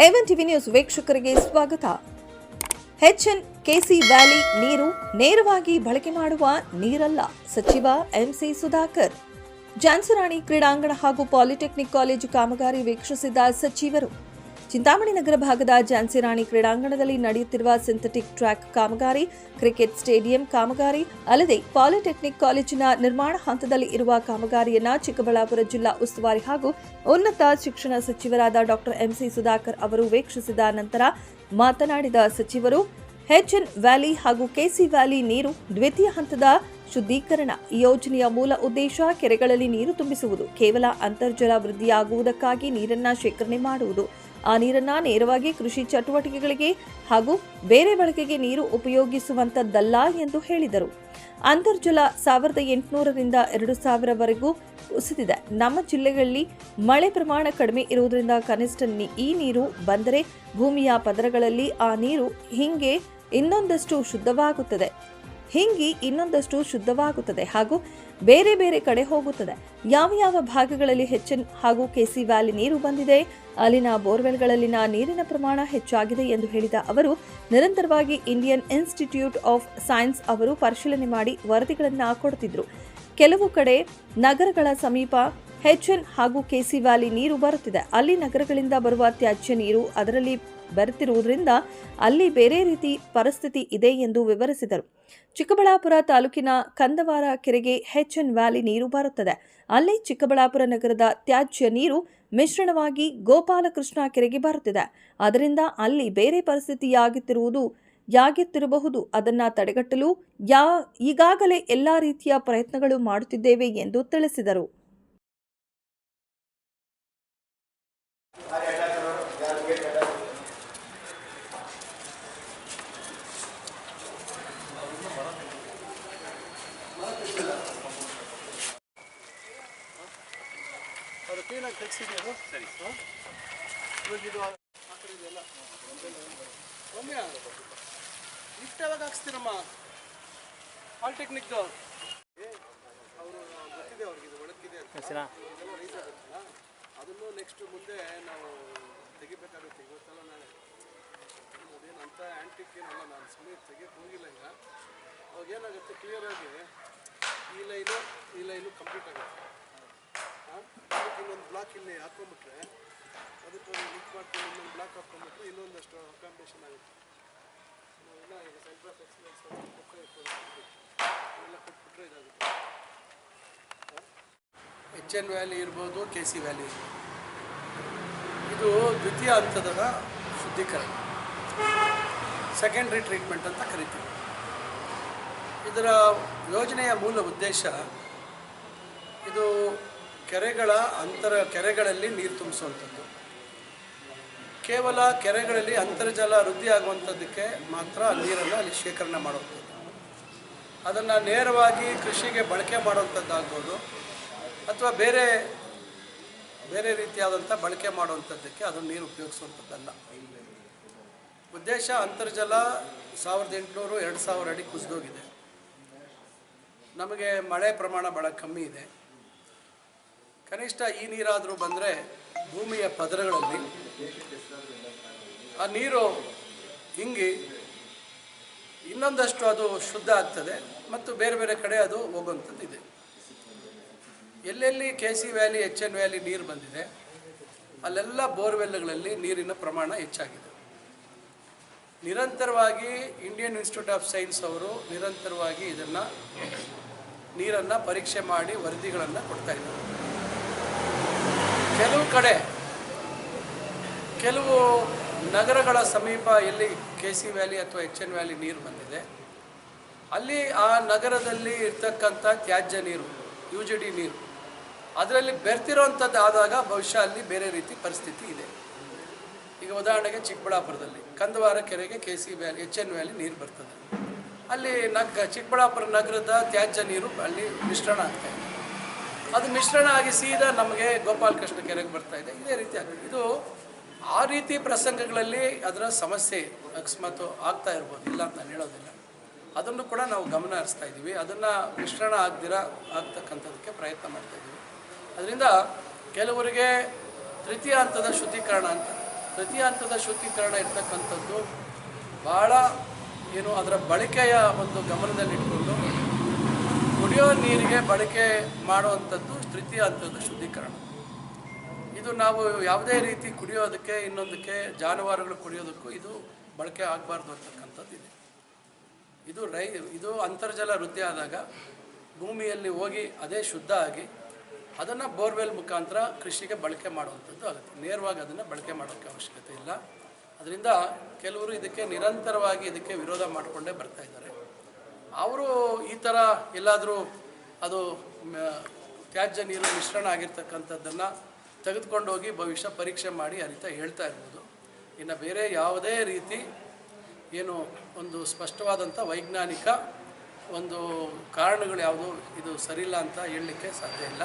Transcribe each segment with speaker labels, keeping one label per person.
Speaker 1: ಎವನ್ TV news ವೀಕ್ಷಕರಿಗೆ ಸ್ವಾಗತ. H N KC valley ನೀರು ನೇರವಾಗಿ ಬಳಕೆ ಮಾಡುವ ನೀರಲ್ಲ, ಸಚಿವ ಎಂಸಿ ಸುಧಾಕರ್. ಝಾನ್ಸಿ ಕ್ರೀಡಾಂಗಣ ಹಾಗೂ ಪಾಲಿಟೆಕ್ನಿಕ್ ಕಾಲೇಜು ಕಾಮಗಾರಿ ವೀಕ್ಷಿಸಿದ ಸಚಿವರು. ಚಿಂತಾಮಣಿ ನಗರ ಭಾಗದ ಝಾನ್ಸಿ ಕ್ರೀಡಾಂಗಣದಲ್ಲಿ ನಡೆಯುತ್ತಿರುವ ಸಿಂಥೆಟಿಕ್ ಟ್ರ್ಯಾಕ್ ಕಾಮಗಾರಿ, ಕ್ರಿಕೆಟ್ ಸ್ಟೇಡಿಯಂ ಕಾಮಗಾರಿ ಅಲ್ಲದೆ ಪಾಲಿಟೆಕ್ನಿಕ್ ಕಾಲೇಜಿನ ನಿರ್ಮಾಣ ಹಂತದಲ್ಲಿ ಇರುವ ಕಾಮಗಾರಿಯನ್ನ ಚಿಕ್ಕಬಳ್ಳಾಪುರ ಜಿಲ್ಲಾ ಉಸ್ತುವಾರಿ ಹಾಗೂ ಉನ್ನತ ಶಿಕ್ಷಣ ಸಚಿವರಾದ ಡಾ ಎಂಸಿ ಸುಧಾಕರ್ ಅವರು ವೀಕ್ಷಿಸಿದ ನಂತರ ಮಾತನಾಡಿದ ಸಚಿವರು, ಎಚ್ಎನ್ ವ್ಯಾಲಿ ಹಾಗೂ ಕೆಸಿ ವ್ಯಾಲಿ ನೀರು ದ್ವಿತೀಯ ಹಂತದ ಶುದ್ಧೀಕರಣ. ಈ ಯೋಜನೆಯ ಮೂಲ ಉದ್ದೇಶ ಕೆರೆಗಳಲ್ಲಿ ನೀರು ತುಂಬಿಸುವುದು, ಕೇವಲ ಅಂತರ್ಜಲ ವೃದ್ಧಿಯಾಗುವುದಕ್ಕಾಗಿ ನೀರನ್ನ ಶೇಖರಣೆ ಮಾಡುವುದು. ಆ ನೀರನ್ನ ನೇರವಾಗಿ ಕೃಷಿ ಚಟುವಟಿಕೆಗಳಿಗೆ ಹಾಗೂ ಬೇರೆ ಬಳಕೆಗೆ ನೀರು ಉಪಯೋಗಿಸುವಂತದ್ದಲ್ಲ ಎಂದು ಹೇಳಿದರು. ಅಂತರ್ಜಲ 1800 ರಿಂದ 2000 ವರೆಗೂ ಕುಸಿದಿದೆ. ನಮ್ಮ ಜಿಲ್ಲೆಗಳಲ್ಲಿ ಮಳೆ ಪ್ರಮಾಣ ಕಡಿಮೆ ಇರುವುದರಿಂದ ಕನಿಷ್ಠ ಈ ನೀರು ಬಂದರೆ ಭೂಮಿಯ ಪದರಗಳಲ್ಲಿ ಆ ನೀರು ಹಿಂಗಿ ಇನ್ನೊಂದಷ್ಟು ಶುದ್ಧವಾಗುತ್ತದೆ ಹಾಗೂ ಬೇರೆ ಬೇರೆ ಕಡೆ ಹೋಗುತ್ತದೆ. ಯಾವ ಭಾಗಗಳಲ್ಲಿ ಎಚ್ಎನ್ ಹಾಗೂ ಕೆಸಿ ವ್ಯಾಲಿ ನೀರು ಬಂದಿದೆ, ಅಲ್ಲಿನ ಬೋರ್ವೆಲ್ಗಳಲ್ಲಿನ ನೀರಿನ ಪ್ರಮಾಣ ಹೆಚ್ಚಾಗಿದೆ ಎಂದು ಹೇಳಿದ ಅವರು, ನಿರಂತರವಾಗಿ ಇಂಡಿಯನ್ ಇನ್ಸ್ಟಿಟ್ಯೂಟ್ ಆಫ್ ಸೈನ್ಸ್ ಅವರು ಪರಿಶೀಲನೆ ಮಾಡಿ ವರದಿಗಳನ್ನು ಕೊಡುತ್ತಿದ್ದರು. ಕೆಲವು ಕಡೆ ನಗರಗಳ ಸಮೀಪ ಎಚ್ಎನ್ ಹಾಗೂ ಕೆಸಿ ವ್ಯಾಲಿ ನೀರು ಬರುತ್ತಿದೆ. ಅಲ್ಲಿ ನಗರಗಳಿಂದ ಬರುವ ತ್ಯಾಜ್ಯ ನೀರು ಅದರಲ್ಲಿ ಬೆರೆತಿರುವುದರಿಂದ ಅಲ್ಲಿ ಬೇರೆ ರೀತಿ ಪರಿಸ್ಥಿತಿ ಇದೆ ಎಂದು ವಿವರಿಸಿದರು. ಚಿಕ್ಕಬಳ್ಳಾಪುರ ತಾಲೂಕಿನ ಕಂದವಾರ ಕೆರೆಗೆ ಎಚ್ಎನ್ ವ್ಯಾಲಿ ನೀರು ಬರುತ್ತದೆ. ಅಲ್ಲಿ ಚಿಕ್ಕಬಳ್ಳಾಪುರ ನಗರದ ತ್ಯಾಜ್ಯ ನೀರು ಮಿಶ್ರಣವಾಗಿ ಗೋಪಾಲಕೃಷ್ಣ ಕೆರೆಗೆ ಬರುತ್ತಿದೆ. ಅದರಿಂದ ಅಲ್ಲಿ ಬೇರೆ ಪರಿಸ್ಥಿತಿಯಾಗುತ್ತಿರಬಹುದು. ಅದನ್ನು ತಡೆಗಟ್ಟಲು ಈಗಾಗಲೇ ಎಲ್ಲಾ ರೀತಿಯ ಪ್ರಯತ್ನಗಳು ಮಾಡುತ್ತಿದ್ದೇವೆ ಎಂದು ತಿಳಿಸಿದರು.
Speaker 2: ಹಾಕ್ಸ್ತೀರಮ್ಮ ಪಾಲಿಟೆಕ್ನಿಕ್ ಅವರು ಗೊತ್ತಿದೆ, ಅವ್ರಿಗೆ ಇದು ಒಳಗಿದೆ ಅಂತ ಅದನ್ನು ನೆಕ್ಸ್ಟ್ ಮುಂದೆ ನಾವು ತೆಗಿಬೇಕಾಗುತ್ತೆ. ಇವತ್ತಲ್ಲ ನಾಳೆ ಅದೇನು ಅಂತ ಆ್ಯಂಟಿಕ್ ಏನಲ್ಲ, ನಾನು ಸಮಯ ತೆಗಿಯಕ್ಕೆ ಹೋಗಿಲ್ಲ. ಈಗ ಅವಾಗ ಏನಾಗುತ್ತೆ, ಕ್ಲಿಯರಾಗಿ ಈ ಲೈನು ಕಂಪ್ಲೀಟ್ ಆಗುತ್ತೆ. ಇನ್ನೊಂದು ಬ್ಲಾಕ್ ಇಲ್ಲಿ ಹಾಕ್ಕೊಂಬಿಟ್ರೆ ಅದಕ್ಕೆ ಒಂದು ಲಿಂಕ್ ಮಾಡ್ಕೊಂಡು ಇನ್ನೊಂದು ಬ್ಲಾಕ್ ಹಾಕ್ಕೊಂಬಿಟ್ರೆ ಇನ್ನೊಂದಷ್ಟು ಅಕಾಮಿಡೇಷನ್ ಆಗುತ್ತೆ. ನಾವೆಲ್ಲ ಈಗ ಸೆಂಟರ್ ಆಫ್ ಎಕ್ಸಲೆನ್ಸ್ ಎಲ್ಲ ಕೊಟ್ಬಿಟ್ರೆ ಇದಾಗುತ್ತೆ. ಎಚ್ಎನ್ ವ್ಯಾಲಿ ಇರ್ಬೋದು, ಕೆಸಿ ವ್ಯಾಲಿ ಇರ್ಬೋದು, ಇದು ದ್ವಿತೀಯ ಹಂತದ ಶುದ್ಧೀಕರಣ, ಸೆಕೆಂಡ್ರಿ ಟ್ರೀಟ್ಮೆಂಟ್ ಅಂತ ಕರಿತೀವಿ. ಇದರ ಯೋಜನೆಯ ಮೂಲ ಉದ್ದೇಶ ಇದು ಕೆರೆಗಳಲ್ಲಿ ನೀರು ತುಂಬಿಸುವಂಥದ್ದು. ಕೇವಲ ಕೆರೆಗಳಲ್ಲಿ ಅಂತರ್ಜಲ ವೃದ್ಧಿ ಆಗುವಂಥದ್ದಕ್ಕೆ ಮಾತ್ರ ನೀರನ್ನು ಅಲ್ಲಿ ಶೇಖರಣೆ ಮಾಡುವಂಥದ್ದು. ಅದನ್ನು ನೇರವಾಗಿ ಕೃಷಿಗೆ ಬಳಕೆ ಮಾಡುವಂಥದ್ದಾಗ್ಬೋದು ಅಥವಾ ಬೇರೆ ರೀತಿಯಾದಂಥ ಬಳಕೆ ಮಾಡುವಂಥದ್ದಕ್ಕೆ ಅದನ್ನು ನೀರು ಉಪಯೋಗಿಸುವಂಥದ್ದಲ್ಲ. ಉದ್ದೇಶ ಅಂತರ್ಜಲ 1800-2000 ಅಡಿ ಕುಸಿದೋಗಿದೆ. ನಮಗೆ ಮಳೆ ಪ್ರಮಾಣ ಭಾಳ ಕಮ್ಮಿ ಇದೆ. ಕನಿಷ್ಠ ಈ ನೀರಾದರೂ ಬಂದರೆ ಭೂಮಿಯ ಪದರಗಳಲ್ಲಿ ಆ ನೀರು ಹಿಂಗಿ ಇನ್ನೊಂದಷ್ಟು ಅದು ಶುದ್ಧ ಆಗ್ತದೆ ಮತ್ತು ಬೇರೆ ಬೇರೆ ಕಡೆ ಅದು ಹೋಗುವಂಥದ್ದು ಇದೆ. ಎಲ್ಲೆಲ್ಲಿ ಕೆಸಿ ವ್ಯಾಲಿ, ಎಚ್ಎನ್ ವ್ಯಾಲಿ ನೀರು ಬಂದಿದೆ ಅಲ್ಲೆಲ್ಲ ಬೋರ್ವೆಲ್ಗಳಲ್ಲಿ ನೀರಿನ ಪ್ರಮಾಣ ಹೆಚ್ಚಾಗಿದೆ. ನಿರಂತರವಾಗಿ ಇಂಡಿಯನ್ ಇನ್ಸ್ಟಿಟ್ಯೂಟ್ ಆಫ್ ಸೈನ್ಸ್ ಅವರು ನಿರಂತರವಾಗಿ ನೀರನ್ನು ಪರೀಕ್ಷೆ ಮಾಡಿ ವರದಿಗಳನ್ನು ಕೊಡ್ತಾ ಇದ್ದಾರೆ. ಕೆಲವು ನಗರಗಳ ಸಮೀಪ ಎಲ್ಲಿ ಕೆಸಿ ವ್ಯಾಲಿ ಅಥವಾ ಎಚ್ಎನ್ ವ್ಯಾಲಿ ನೀರು ಬಂದಿದೆ ಅಲ್ಲಿ ಆ ನಗರದಲ್ಲಿ ಇರ್ತಕ್ಕಂಥ ತ್ಯಾಜ್ಯ ನೀರು, ಯುಜಿಡಿ ನೀರು ಅದರಲ್ಲಿ ಬೆರ್ತಿರೋವಂಥದ್ದು ಆದಾಗ ಬಹುಶಃ ಅಲ್ಲಿ ಬೇರೆ ರೀತಿ ಪರಿಸ್ಥಿತಿ ಇದೆ. ಈಗ ಉದಾಹರಣೆಗೆ ಚಿಕ್ಕಬಳ್ಳಾಪುರದಲ್ಲಿ ಕಂದವಾರ ಕೆರೆಗೆ ಕೆಸಿ ವ್ಯಾಲಿ, ಎಚ್ಎನ್ ವ್ಯಾಲಿ ನೀರು ಬರ್ತದೆ. ಅಲ್ಲಿ ಚಿಕ್ಕಬಳ್ಳಾಪುರ ನಗರದ ತ್ಯಾಜ್ಯ ನೀರು ಅಲ್ಲಿ ಮಿಶ್ರಣ ಆಗ್ತಾ ಇದೆ. ಅದು ಮಿಶ್ರಣ ಆಗಿ ಸೀದಾ ನಮಗೆ ಗೋಪಾಲಕೃಷ್ಣ ಕೆರೆಗೆ ಬರ್ತಾ ಇದೆ. ಇದೇ ರೀತಿ ಆಗಿದೆ. ಇದು ಆ ರೀತಿ ಪ್ರಸಂಗಗಳಲ್ಲಿ ಅದರ ಸಮಸ್ಯೆ ಅಕಸ್ಮಾತ್ ಆಗ್ತಾ ಇರ್ಬೋದು, ಇಲ್ಲ ಅಂತ ನಾನು ಹೇಳೋದಿಲ್ಲ. ಅದನ್ನು ಕೂಡ ನಾವು ಗಮನ ಹರಿಸ್ತಾ ಇದ್ದೀವಿ. ಅದನ್ನು ಮಿಶ್ರಣ ಆಗ್ತಕ್ಕಂಥದ್ದಕ್ಕೆ ಪ್ರಯತ್ನ ಮಾಡ್ತಾ ಇದ್ದೀವಿ. ಅದರಿಂದ ಕೆಲವರಿಗೆ ತೃತೀಯ ಹಂತದ ಶುದ್ಧೀಕರಣ ಅಂತ ಪ್ರತಿ ಹಂತದ ಶುದ್ಧೀಕರಣ ಇರ್ತಕ್ಕಂಥದ್ದು ಭಾಳ ಏನು ಅದರ ಬಳಕೆಯ ಒಂದು ಗಮನದಲ್ಲಿಟ್ಕೊಂಡು ಕುಡಿಯೋ ನೀರಿಗೆ ಬಳಕೆ ಮಾಡುವಂಥದ್ದು ತೃತೀಯ ಹಂತದ ಶುದ್ಧೀಕರಣ. ಇದು ನಾವು ಯಾವುದೇ ರೀತಿ ಕುಡಿಯೋದಕ್ಕೆ ಇನ್ನೊಂದಕ್ಕೆ ಜಾನುವಾರುಗಳು ಕುಡಿಯೋದಕ್ಕೂ ಇದು ಬಳಕೆ ಆಗಬಾರ್ದು ಅಂತಕ್ಕಂಥದ್ದು ಇದೆ. ಇದು ಅಂತರ್ಜಲ ವೃದ್ಧಿ ಆದಾಗ ಭೂಮಿಯಲ್ಲಿ ಹೋಗಿ ಅದೇ ಶುದ್ಧ ಆಗಿ ಅದನ್ನು ಬೋರ್ವೆಲ್ ಮುಖಾಂತರ ಕೃಷಿಗೆ ಬಳಕೆ ಮಾಡುವಂಥದ್ದು ಆಗುತ್ತೆ. ನೇರವಾಗಿ ಅದನ್ನು ಬಳಕೆ ಮಾಡೋಕ್ಕೆ ಅವಶ್ಯಕತೆ ಇಲ್ಲ. ಅದರಿಂದ ಕೆಲವರು ಇದಕ್ಕೆ ನಿರಂತರವಾಗಿ ಇದಕ್ಕೆ ವಿರೋಧ ಮಾಡಿಕೊಂಡೇ ಬರ್ತಾ ಇದ್ದಾರೆ. ಅವರು ಈ ಥರ ಎಲ್ಲಾದರೂ ಅದು ತ್ಯಾಜ್ಯ ನೀರು ಮಿಶ್ರಣ ಆಗಿರ್ತಕ್ಕಂಥದ್ದನ್ನು ತೆಗೆದುಕೊಂಡು ಹೋಗಿ ಭವಿಷ್ಯ ಪರೀಕ್ಷೆ ಮಾಡಿ ಆ ರೀತಿ ಹೇಳ್ತಾ ಇರ್ಬೋದು. ಇನ್ನು ಬೇರೆ ಯಾವುದೇ ರೀತಿ ಏನು ಒಂದು ಸ್ಪಷ್ಟವಾದಂಥ ವೈಜ್ಞಾನಿಕ ಒಂದು ಕಾರಣಗಳು ಯಾವುದು ಇದು ಸರಿಯಿಲ್ಲ ಅಂತ ಹೇಳಲಿಕ್ಕೆ ಸಾಧ್ಯ ಇಲ್ಲ.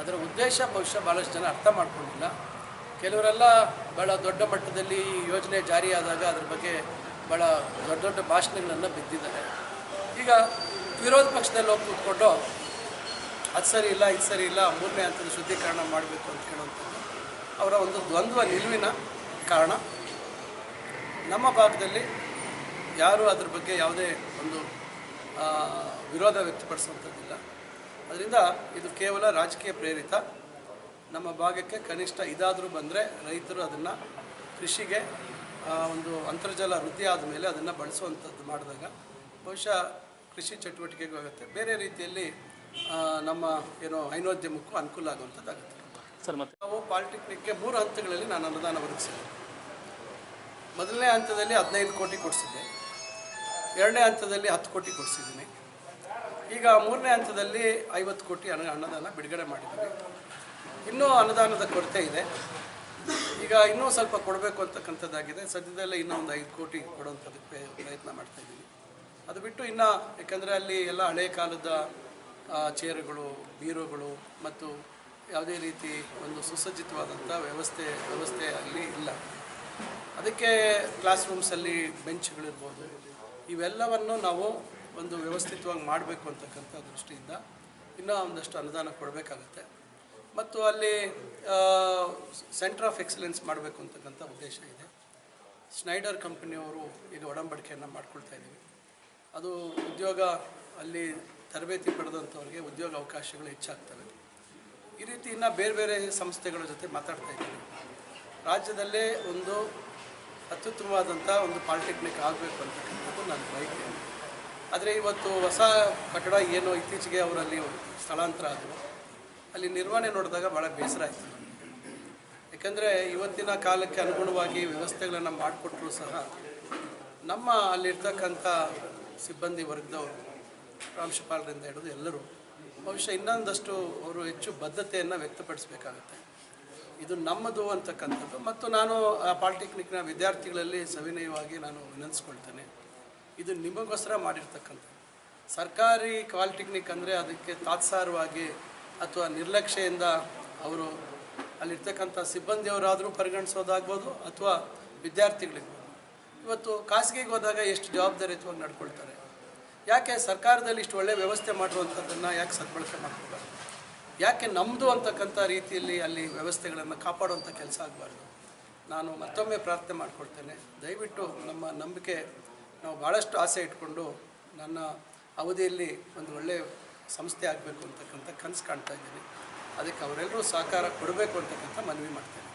Speaker 2: ಅದರ ಉದ್ದೇಶ ಬಹುಶಃ ಭಾಳಷ್ಟು ಜನ ಅರ್ಥ ಮಾಡ್ಕೊಂಡಿಲ್ಲ. ಕೆಲವರೆಲ್ಲ ಭಾಳ ದೊಡ್ಡ ಮಟ್ಟದಲ್ಲಿ ಈ ಯೋಜನೆ ಜಾರಿಯಾದಾಗ ಅದ್ರ ಬಗ್ಗೆ ಭಾಳ ದೊಡ್ಡ ದೊಡ್ಡ ಭಾಷಣಗಳನ್ನು ಬಿದ್ದಿದ್ದಾರೆ. ಈಗ ವಿರೋಧ ಪಕ್ಷದಲ್ಲಿ ಹೋಗಿ ಕೂತ್ಕೊಂಡು ಅದು ಸರಿ ಇಲ್ಲ ಇದು ಸರಿ ಇಲ್ಲ 3ನೇ ಹಂತದ ಶುದ್ಧೀಕರಣ ಮಾಡಬೇಕು ಅಂತ ಹೇಳುವಂಥದ್ದು ಅವರ ಒಂದು ದ್ವಂದ್ವ ನಿಲುವಿನ ಕಾರಣ. ನಮ್ಮ ಭಾಗದಲ್ಲಿ ಯಾರೂ ಅದ್ರ ಬಗ್ಗೆ ಯಾವುದೇ ಒಂದು ವಿರೋಧ ವ್ಯಕ್ತಪಡಿಸುವಂಥದ್ದಿಲ್ಲ. ಅದರಿಂದ ಇದು ಕೇವಲ ರಾಜಕೀಯ ಪ್ರೇರಿತ. ನಮ್ಮ ಭಾಗಕ್ಕೆ ಕನಿಷ್ಠ ಇದಾದರೂ ಬಂದರೆ ರೈತರು ಅದನ್ನು ಕೃಷಿಗೆ ಒಂದು ಅಂತರ್ಜಲ ವೃದ್ಧಿ ಆದ ಮೇಲೆ ಅದನ್ನು ಬಳಸುವಂಥದ್ದು ಮಾಡಿದಾಗ ಬಹುಶಃ ಕೃಷಿ ಚಟುವಟಿಕೆಗೂ ಆಗುತ್ತೆ, ಬೇರೆ ರೀತಿಯಲ್ಲಿ ನಮ್ಮ ಏನೋ ಹೈನೋದ್ಯಮಕ್ಕೂ ಅನುಕೂಲ ಆಗುವಂಥದ್ದಾಗುತ್ತೆ.
Speaker 3: ಸರ್, ಮತ್ತೆ
Speaker 2: ನಾವು ಪಾಲಿಟೆಕ್ನಿಕ್ಗೆ 3 ಹಂತಗಳಲ್ಲಿ ನಾನು ಅನುದಾನ ಒದಗಿಸಿದ್ದೆ. ಮೊದಲನೇ ಹಂತದಲ್ಲಿ 15 ಕೋಟಿ ಕೊಡಿಸಿದ್ದೆ, 2ನೇ ಹಂತದಲ್ಲಿ 10 ಕೋಟಿ ಕೊಡಿಸಿದ್ದೀನಿ. ಈಗ 3ನೇ ಹಂತದಲ್ಲಿ 50 ಕೋಟಿ ಅನುದಾನ ಬಿಡುಗಡೆ ಮಾಡಿದ್ದೀವಿ. ಇನ್ನೂ ಅನುದಾನದ ಕೊರತೆ ಇದೆ. ಈಗ ಇನ್ನೂ ಸ್ವಲ್ಪ ಕೊಡಬೇಕು ಅಂತಕ್ಕಂಥದ್ದಾಗಿದೆ. ಸದ್ಯದಲ್ಲೇ ಇನ್ನೂ ಒಂದು 5 ಕೋಟಿ ಕೊಡುವಂಥದ್ದಕ್ಕೆ ಪ್ರಯತ್ನ ಮಾಡ್ತಾಯಿದ್ದೀನಿ. ಅದು ಬಿಟ್ಟು ಇನ್ನು ಯಾಕಂದರೆ ಅಲ್ಲಿ ಎಲ್ಲ ಹಳೆ ಕಾಲದ ಚೇರುಗಳು, ಬೀರುಗಳು ಮತ್ತು ಯಾವುದೇ ರೀತಿ ಒಂದು ಸುಸಜ್ಜಿತವಾದಂಥ ವ್ಯವಸ್ಥೆ ಅಲ್ಲಿ ಇಲ್ಲ. ಅದಕ್ಕೆ ಕ್ಲಾಸ್ ರೂಮ್ಸಲ್ಲಿ ಬೆಂಚ್ಗಳಿರ್ಬೋದು, ಇವೆಲ್ಲವನ್ನು ನಾವು ಒಂದು ವ್ಯವಸ್ಥಿತವಾಗಿ ಮಾಡಬೇಕು ಅಂತಕ್ಕಂಥ ದೃಷ್ಟಿಯಿಂದ ಇನ್ನೂ ಒಂದಷ್ಟು ಅನುದಾನ ಕೊಡಬೇಕಾಗುತ್ತೆ. ಮತ್ತು ಅಲ್ಲಿ ಸೆಂಟರ್ ಆಫ್ ಎಕ್ಸಲೆನ್ಸ್ ಮಾಡಬೇಕು ಅಂತಕ್ಕಂಥ ಉದ್ದೇಶ ಇದೆ. ಸ್ನೈಡರ್ ಕಂಪನಿಯವರು ಈಗ ಒಡಂಬಡಿಕೆಯನ್ನು ಮಾಡ್ಕೊಳ್ತಾ ಇದ್ದೀವಿ. ಅದು ಉದ್ಯೋಗ ಅಲ್ಲಿ ತರಬೇತಿ ಪಡೆದಂಥವ್ರಿಗೆ ಉದ್ಯೋಗ ಅವಕಾಶಗಳು ಹೆಚ್ಚಾಗ್ತವೆ. ಈ ರೀತಿ ಇನ್ನು ಬೇರೆ ಬೇರೆ ಸಂಸ್ಥೆಗಳ ಜೊತೆ ಮಾತಾಡ್ತಾ ಇದ್ದೀವಿ. ರಾಜ್ಯದಲ್ಲೇ ಒಂದು ಅತ್ಯುತ್ತಮವಾದಂಥ ಒಂದು ಪಾಲಿಟೆಕ್ನಿಕ್ ಆಗಬೇಕು ಅಂತಕ್ಕಂಥದ್ದು ನನ್ನ ಬಯಕೆ. ಆದರೆ ಇವತ್ತು ಹೊಸ ಕಟ್ಟಡ ಏನು ಇತ್ತೀಚೆಗೆ ಅವರಲ್ಲಿ ಸ್ಥಳಾಂತರ ಆದರು, ಅಲ್ಲಿ ನಿರ್ವಹಣೆ ನೋಡಿದಾಗ ಭಾಳ ಬೇಸರ ಆಯಿತು. ಯಾಕಂದರೆ ಇವತ್ತಿನ ಕಾಲಕ್ಕೆ ಅನುಗುಣವಾಗಿ ವ್ಯವಸ್ಥೆಗಳನ್ನು ಮಾಡಿಕೊಟ್ರೂ ಸಹ ನಮ್ಮ ಅಲ್ಲಿರ್ತಕ್ಕಂಥ ಸಿಬ್ಬಂದಿ ವರ್ಗದವರು, ಪ್ರಾಂಶುಪಾಲರಿಂದ ಹಿಡಿದು ಎಲ್ಲರೂ ಬಹುಶಃ ಇನ್ನೊಂದಷ್ಟು ಅವರು ಹೆಚ್ಚು ಬದ್ಧತೆಯನ್ನು ವ್ಯಕ್ತಪಡಿಸಬೇಕಾಗತ್ತೆ. ಇದು ನಮ್ಮದು ಅಂತಕ್ಕಂಥದ್ದು. ಮತ್ತು ನಾನು ಆ ಪಾಲಿಟೆಕ್ನಿಕ್ನ ವಿದ್ಯಾರ್ಥಿಗಳಲ್ಲಿ ಸವಿನಯವಾಗಿ ನಾನು ವಿನಂತಿಸ್ಕೊಳ್ತೇನೆ, ಇದು ನಿಮಗೋಸ್ಕರ ಮಾಡಿರ್ತಕ್ಕಂಥದ್ದು. ಸರ್ಕಾರಿ ಪಾಲಿಟೆಕ್ನಿಕ್ ಅಂದರೆ ಅದಕ್ಕೆ ತಾತ್ಸಾರವಾಗಿ ಅಥವಾ ನಿರ್ಲಕ್ಷ್ಯದಿಂದ ಅವರು ಅಲ್ಲಿರ್ತಕ್ಕಂಥ ಸಿಬ್ಬಂದಿಯವರಾದರೂ ಪರಿಗಣಿಸೋದಾಗ್ಬೋದು ಅಥವಾ ವಿದ್ಯಾರ್ಥಿಗಳಿರ್ಬೋದು. ಇವತ್ತು ಖಾಸಗಿಗೆ ಹೋದಾಗ ಎಷ್ಟು ಜವಾಬ್ದಾರಿಯುತವಾಗಿ ನಡ್ಕೊಳ್ತಾರೆ. ಯಾಕೆ ಸರ್ಕಾರದಲ್ಲಿ ಇಷ್ಟು ಒಳ್ಳೆಯ ವ್ಯವಸ್ಥೆ ಮಾಡುವಂಥದ್ದನ್ನು ಯಾಕೆ ಸದ್ಬಳಕೆ ಮಾಡ್ಕೋಬಾರ್ದು? ಯಾಕೆ ನಮ್ಮದು ಅಂತಕ್ಕಂಥ ರೀತಿಯಲ್ಲಿ ಅಲ್ಲಿ ವ್ಯವಸ್ಥೆಗಳನ್ನು ಕಾಪಾಡುವಂಥ ಕೆಲಸ ಆಗಬಾರ್ದು? ನಾನು ಮತ್ತೊಮ್ಮೆ ಪ್ರಾರ್ಥನೆ ಮಾಡ್ಕೊಳ್ತೇನೆ, ದಯವಿಟ್ಟು ನಮ್ಮ ನಂಬಿಕೆ ನಾವು ಭಾಳಷ್ಟು ಆಸೆ ಇಟ್ಕೊಂಡು ನನ್ನ ಅವಧಿಯಲ್ಲಿ ಒಂದು ಒಳ್ಳೆಯ ಸಂಸ್ಥೆ ಆಗಬೇಕು ಅಂತಕ್ಕಂಥ ಕನಸು ಕಾಣ್ತಾ ಇದ್ದೀನಿ. ಅದಕ್ಕೆ ಅವರೆಲ್ಲರೂ ಸಹಕಾರ ಕೊಡಬೇಕು ಅಂತಕ್ಕಂಥ ಮನವಿ ಮಾಡ್ತೇನೆ.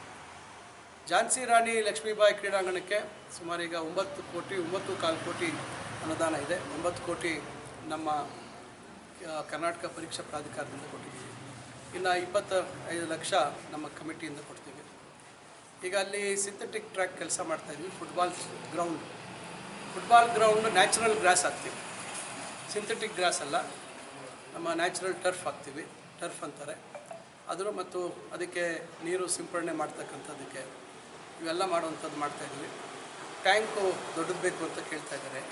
Speaker 2: ಝಾನ್ಸಿ ರಾಣಿ ಲಕ್ಷ್ಮೀಬಾಯಿ ಕ್ರೀಡಾಂಗಣಕ್ಕೆ ಸುಮಾರೀಗ 9.25 ಕೋಟಿ ಅನುದಾನ ಇದೆ. 9 ಕೋಟಿ ನಮ್ಮ ಕರ್ನಾಟಕ ಪರೀಕ್ಷಾ ಪ್ರಾಧಿಕಾರದಿಂದ ಕೊಟ್ಟಿದ್ದೀವಿ. ಇನ್ನು 25 ಲಕ್ಷ ನಮ್ಮ ಕಮಿಟಿಯಿಂದ ಕೊಡ್ತೀವಿ. ಈಗ ಅಲ್ಲಿ ಸಿಂಥೆಟಿಕ್ ಟ್ರ್ಯಾಕ್ ಕೆಲಸ ಮಾಡ್ತಾಯಿದ್ವಿ. ಫುಟ್ಬಾಲ್ ಗ್ರೌಂಡ್ ನ್ಯಾಚುರಲ್ ಗ್ರಾಸ್ ಹಾಕ್ತೀವಿ, ಸಿಂಥೆಟಿಕ್ ಗ್ರಾಸ್ ಅಲ್ಲ, ನಮ್ಮ ನ್ಯಾಚುರಲ್ ಟರ್ಫ್ ಹಾಕ್ತೀವಿ, ಟರ್ಫ್ ಅಂತಾರೆ ಅದ್ರ ಮತ್ತು ಅದಕ್ಕೆ ನೀರು ಸಿಂಪಡಣೆ ಮಾಡ್ತಕ್ಕಂಥದ್ದಕ್ಕೆ ಇವೆಲ್ಲ ಮಾಡುವಂಥದ್ದು ಮಾಡ್ತಾಯಿದ್ವಿ. ಟ್ಯಾಂಕು ದೊಡ್ಡದು ಬೇಕು ಅಂತ ಕೇಳ್ತಾ ಇದ್ದಾರೆ.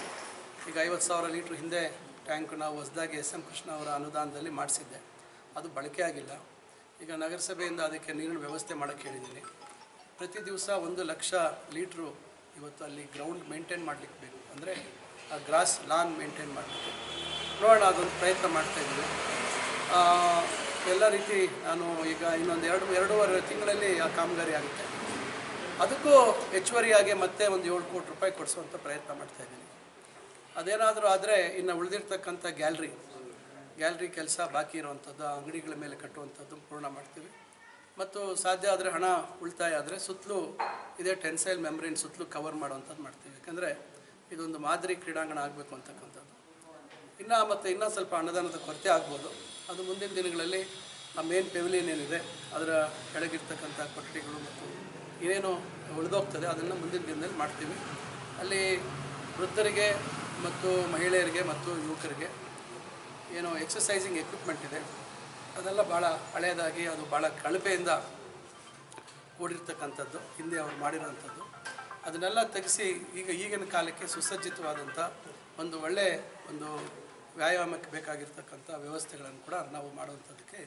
Speaker 2: ಈಗ 50,000 ಲೀಟ್ರ್ ಹಿಂದೆ ಟ್ಯಾಂಕ್ ನಾವು ಹೊಸದಾಗಿ ಎಸ್ ಎಂ ಕೃಷ್ಣ ಅವರ ಅನುದಾನದಲ್ಲಿ ಮಾಡಿಸಿದ್ದೆ, ಅದು ಬಳಕೆ ಆಗಿಲ್ಲ. ಈಗ ನಗರಸಭೆಯಿಂದ ಅದಕ್ಕೆ ನೀರಿನ ವ್ಯವಸ್ಥೆ ಮಾಡೋಕ್ಕೆ ಹೇಳಿದ್ದೀನಿ. ಪ್ರತಿ ದಿವಸ 1 ಲಕ್ಷ ಲೀಟ್ರು ಇವತ್ತು ಅಲ್ಲಿ ಗ್ರೌಂಡ್ ಮೇಂಟೈನ್ ಮಾಡಲಿಕ್ಕೆ ಬೇಕು, ಅಂದರೆ ಆ ಗ್ರಾಸ್ ಲಾನ್ ಮೇಂಟೈನ್ ಮಾಡಲಿಕ್ಕೆ ನೋಡೋಣ, ಅದೊಂದು ಪ್ರಯತ್ನ ಮಾಡ್ತಾಯಿದ್ವಿ. ಎಲ್ಲ ರೀತಿ ನಾನು ಈಗ ಇನ್ನೊಂದು 2-2.5 ತಿಂಗಳಲ್ಲಿ ಆ ಕಾಮಗಾರಿ ಆಗುತ್ತೆ. ಅದಕ್ಕೂ ಹೆಚ್ಚುವರಿಯಾಗಿ ಮತ್ತೆ ಒಂದು 7 ಕೋಟಿ ರೂಪಾಯಿ ಕೊಡಿಸುವಂಥ ಪ್ರಯತ್ನ ಮಾಡ್ತಾಯಿದ್ದೀನಿ. ಅದೇನಾದರೂ ಆದರೆ ಇನ್ನು ಉಳಿದಿರ್ತಕ್ಕಂಥ ಗ್ಯಾಲ್ರಿ ಕೆಲಸ ಬಾಕಿ ಇರುವಂಥದ್ದು, ಅಂಗಡಿಗಳ ಮೇಲೆ ಕಟ್ಟುವಂಥದ್ದು ಪೂರ್ಣ ಮಾಡ್ತೀವಿ. ಮತ್ತು ಸಾಧ್ಯ ಆದರೆ ಹಣ ಉಳಿತಾಯ ಆದರೆ ಸುತ್ತಲೂ ಇದೇ ಟೆನ್ಸೈಲ್ ಮೆಮ್ಬ್ರೇನ್ ಸುತ್ತಲೂ ಕವರ್ ಮಾಡುವಂಥದ್ದು ಮಾಡ್ತೀವಿ. ಯಾಕಂದರೆ ಇದೊಂದು ಮಾದರಿ ಕ್ರೀಡಾಂಗಣ ಆಗಬೇಕು ಅಂತಕ್ಕಂಥದ್ದು. ಇನ್ನೂ ಸ್ವಲ್ಪ ಅನುದಾನದ ಕೊರತೆ ಆಗ್ಬೋದು. ಅದು ಮುಂದಿನ ದಿನಗಳಲ್ಲಿ ಆ ಮೇನ್ ಪೆವಿಲಿಯನ್ ಏನಿದೆ ಅದರ ಕೆಳಗಿರ್ತಕ್ಕಂಥ ಕೊಠಡಿಗಳು ಮತ್ತು ಏನೇನು ಉಳಿದೋಗ್ತದೆ ಅದನ್ನು ಮುಂದಿನ ದಿನದಲ್ಲಿ ಮಾಡ್ತೀವಿ. ಅಲ್ಲಿ ವೃದ್ಧರಿಗೆ ಮತ್ತು ಮಹಿಳೆಯರಿಗೆ ಮತ್ತು ಯುವಕರಿಗೆ ಏನು ಎಕ್ಸಸೈಸಿಂಗ್ ಎಕ್ವಿಪ್ಮೆಂಟ್ ಇದೆ ಅದೆಲ್ಲ ಭಾಳ ಹಳೆಯದಾಗಿ ಅದು ಭಾಳ ಕಳಪೆಯಿಂದ ಕೂಡಿರ್ತಕ್ಕಂಥದ್ದು, ಹಿಂದೆ ಅವ್ರು ಮಾಡಿರೋವಂಥದ್ದು. ಅದನ್ನೆಲ್ಲ ತೆಗೆಸಿ ಈಗಿನ ಕಾಲಕ್ಕೆ ಸುಸಜ್ಜಿತವಾದಂಥ ಒಂದು ಒಳ್ಳೆಯ ವ್ಯಾಯಾಮಕ್ಕೆ ಬೇಕಾಗಿರ್ತಕ್ಕಂಥ ವ್ಯವಸ್ಥೆಗಳನ್ನು ಕೂಡ ನಾವು ಮಾಡುವಂಥದ್ದಕ್ಕೆ